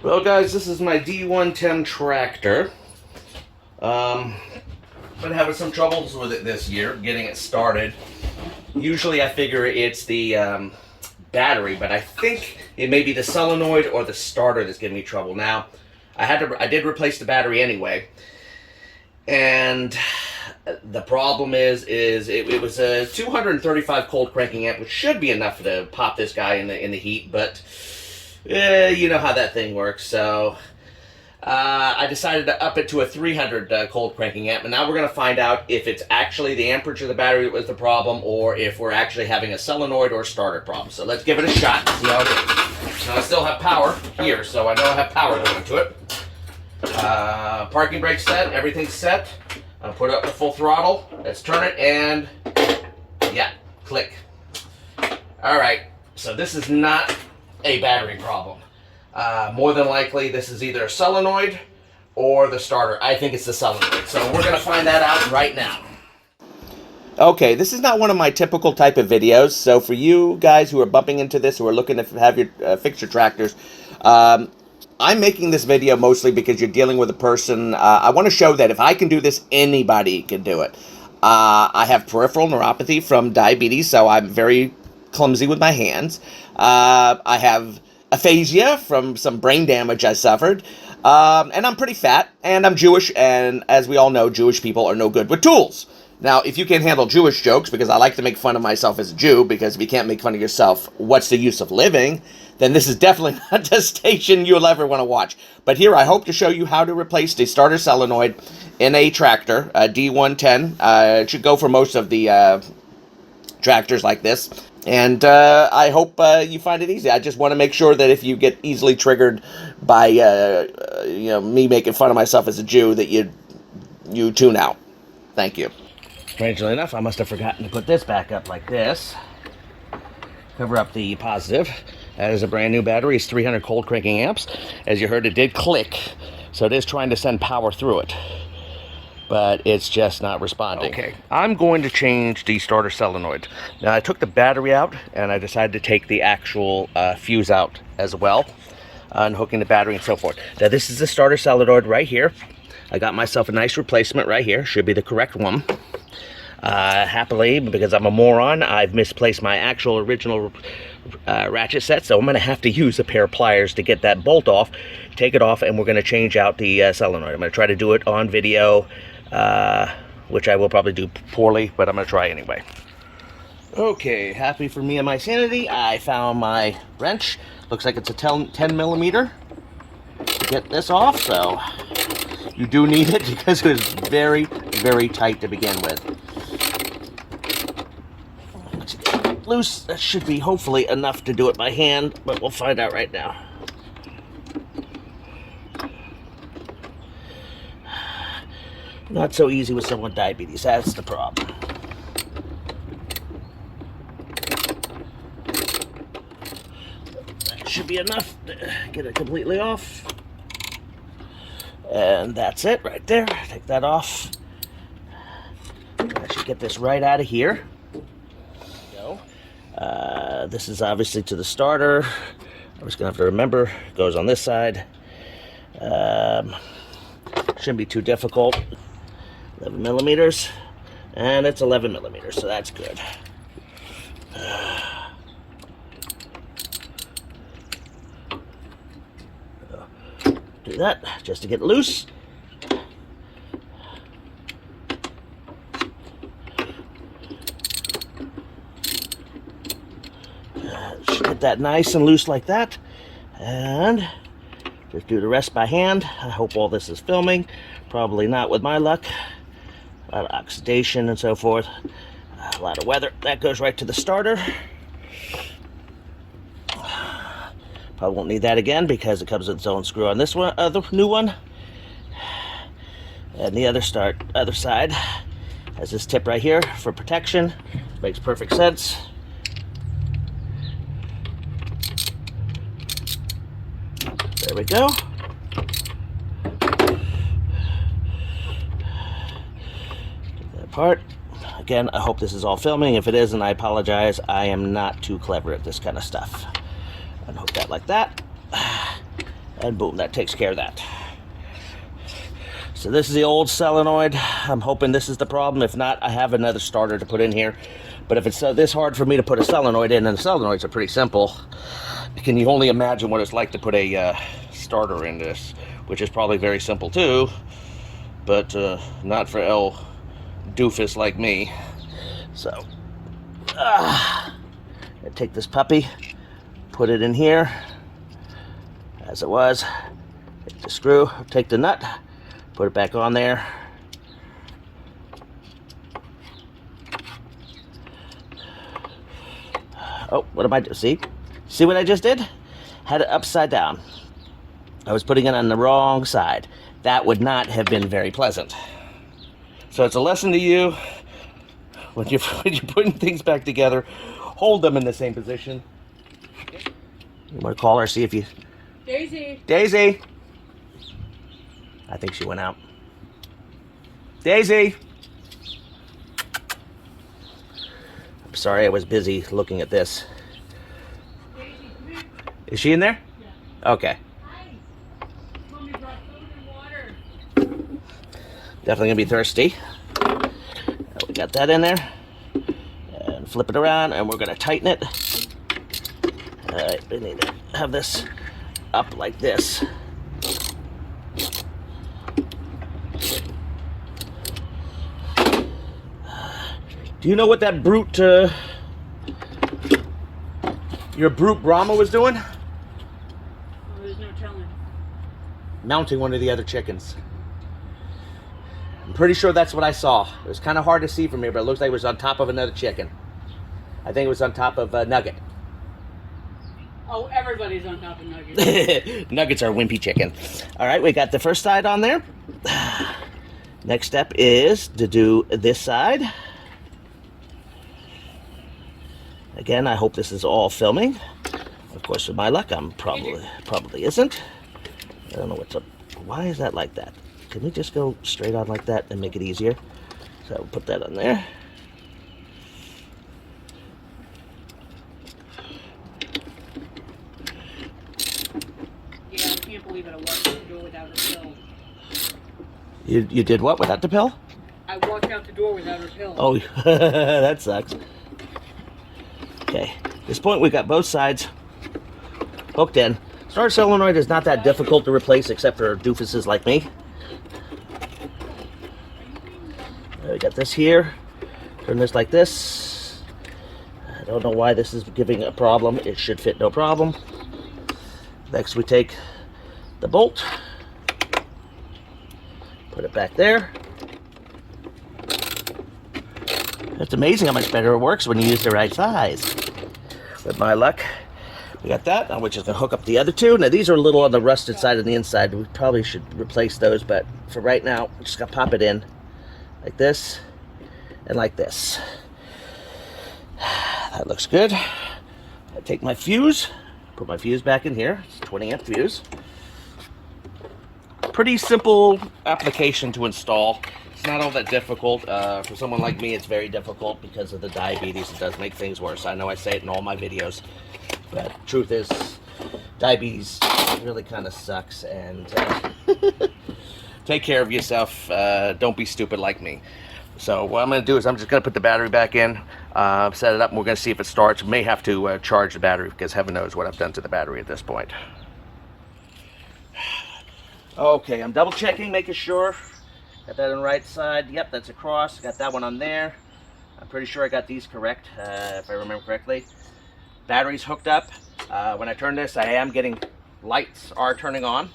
Well guys, this is my D110 tractor. Been having some troubles with it this year, getting it started. Usually I figure it's the battery, but I think it may be the solenoid or the starter that's giving me trouble. Now, I did replace the battery anyway, and the problem is it was a 235 cold cranking amp, which should be enough to pop this guy in the heat, but you know how that thing works. So I decided to up it to a 300 cold cranking amp, and now we're going to find out if it's actually the amperage of the battery that was the problem, or if we're actually having a solenoid or starter problem. So let's give it a shot and see how it is. Now I still have power here, so I know I have power going to it. Parking brake set, everything's set. I'll put it up to full throttle. Let's turn it and yeah, click. All right, so this is not a battery problem. More than likely, this is either a solenoid or the starter. I think it's the solenoid. So we're going to find that out right now. Okay, this is not one of my typical type of videos. So for you guys who are bumping into this, who are looking to have your fix your tractors, I'm making this video mostly because you're dealing with a person. I want to show that if I can do this, anybody can do it. I have peripheral neuropathy from diabetes, so I'm very clumsy with my hands. I have aphasia from some brain damage I suffered, and I'm pretty fat, and I'm Jewish, and as we all know, Jewish people are no good with tools. Now, if you can't handle Jewish jokes, because I like to make fun of myself as a Jew, because if you can't make fun of yourself, what's the use of living? Then this is definitely not the station you'll ever want to watch. But here, I hope to show you how to replace the starter solenoid in a tractor, a D110. It should go for most of the tractors like this. And I hope you find it easy. I just want to make sure that if you get easily triggered by me making fun of myself as a Jew, that you tune out. Thank you. Strangely enough, I must have forgotten to put this back up like this. Cover up the positive. That is a brand new battery. It's 300 cold cranking amps. As you heard, it did click, so it is trying to send power through it, but it's just not responding. Okay, I'm going to change the starter solenoid. Now, I took the battery out, and I decided to take the actual fuse out as well, unhooking the battery and so forth. Now, this is the starter solenoid right here. I got myself a nice replacement right here. Should be the correct one. Happily, because I'm a moron, I've misplaced my actual original ratchet set, so I'm going to have to use a pair of pliers to get that bolt off, take it off, and we're going to change out the solenoid. I'm going to try to do it on video, which I will probably do poorly, but I'm going to try anyway. Okay, happy for me and my sanity, I found my wrench. Looks like it's a 10 millimeter to get this off, so you do need it because it was very, very tight to begin with. Once you get it loose, that should be hopefully enough to do it by hand, but we'll find out right now. Not so easy with someone with diabetes, that's the problem. That should be enough to get it completely off. And that's it right there. Take that off. I should get this right out of here. Go. This is obviously to the starter. I'm just going to have to remember, it goes on this side. Shouldn't be too difficult. 11 millimeters. And it's 11 millimeters, so that's good. Do that just to get loose. Should get that nice and loose like that, and just do the rest by hand. I hope all this is filming. Probably not with my luck. A lot of oxidation and so forth. A lot of weather. That goes right to the starter. Probably won't need that again because it comes with its own screw on this one, the new one. And the other side has this tip right here for protection. Makes perfect sense. There we go. Take that apart. Again, I hope this is all filming. If it isn't, I apologize. I am not too clever at this kind of stuff. Unhook that like that. And boom, that takes care of that. So this is the old solenoid. I'm hoping this is the problem. If not, I have another starter to put in here. But if it's this hard for me to put a solenoid in, and the solenoids are pretty simple, can you only imagine what it's like to put a starter in this, which is probably very simple too, but not for L doofus like me. So, I take this puppy, put it in here, as it was, take the screw, take the nut, put it back on there. Oh, what am I doing? See what I just did? Had it upside down. I was putting it on the wrong side. That would not have been very pleasant. So it's a lesson to you. When you're putting things back together, hold them in the same position. You want to call her, see if you... Daisy! Daisy! I think she went out. Daisy! I'm sorry, I was busy looking at this. Daisy, come here. Is she in there? Yeah. Okay. Hi! Mommy brought food and water. Definitely gonna be thirsty. We got that in there. And flip it around, and we're gonna tighten it. Alright, we need to have this up like this. Do you know what that brute, your brute Brahma was doing? Oh, there's no telling. Mounting one of the other chickens. I'm pretty sure that's what I saw. It was kind of hard to see from here, but it looks like it was on top of another chicken. I think it was on top of Nugget. Oh, everybody's on top of Nuggets. Nuggets are wimpy chicken. All right, we got the first side on there. Next step is to do this side. Again, I hope this is all filming. Of course, with my luck, I'm probably isn't. I don't know what's up. Why is that like that? Can we just go straight on like that and make it easier? So we'll put that on there. Yeah, I can't believe it. I walked out the door without her pill. You did what without the pill? I walked out the door without her pill. Oh, that sucks. Okay, at this point we got both sides hooked in. Starter solenoid is not that difficult to replace except for doofuses like me. We got this here. Turn this like this. I don't know why this is giving a problem. It should fit no problem. Next we take the bolt, put it back there. It's amazing how much better it works when you use the right size. With my luck, we got that. Now we're just gonna hook up the other two. Now these are a little on the rusted side on the inside. We probably should replace those, but for right now, we're just gonna pop it in like this and like this. That looks good. I take my fuse, put my fuse back in here. It's a 20 amp fuse. Pretty simple application to install. It's not all that difficult. For someone like me, it's very difficult because of the diabetes. It does make things worse. I know I say it in all my videos, but truth is, diabetes really kind of sucks. And take care of yourself. Don't be stupid like me. So what I'm going to do is I'm just going to put the battery back in, set it up, and we're going to see if it starts. May have to charge the battery because heaven knows what I've done to the battery at this point. Okay, I'm double checking, making sure. Got that on the right side. Yep, that's across. Got that one on there. I'm pretty sure I got these correct, if I remember correctly. Battery's hooked up. When I turn this, I am getting lights are turning on.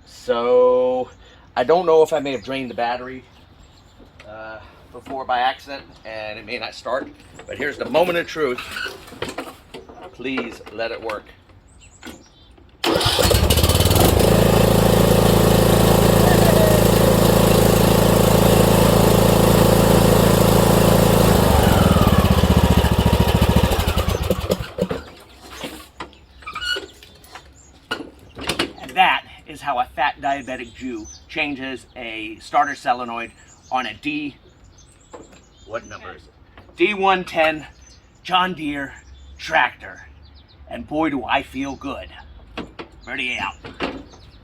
So I don't know if I may have drained the battery before by accident, and it may not start. But here's the moment of truth. Please let it work. That is how a fat diabetic Jew changes a starter solenoid on a what number is it? D110 John Deere tractor. And boy, do I feel good. Ready out.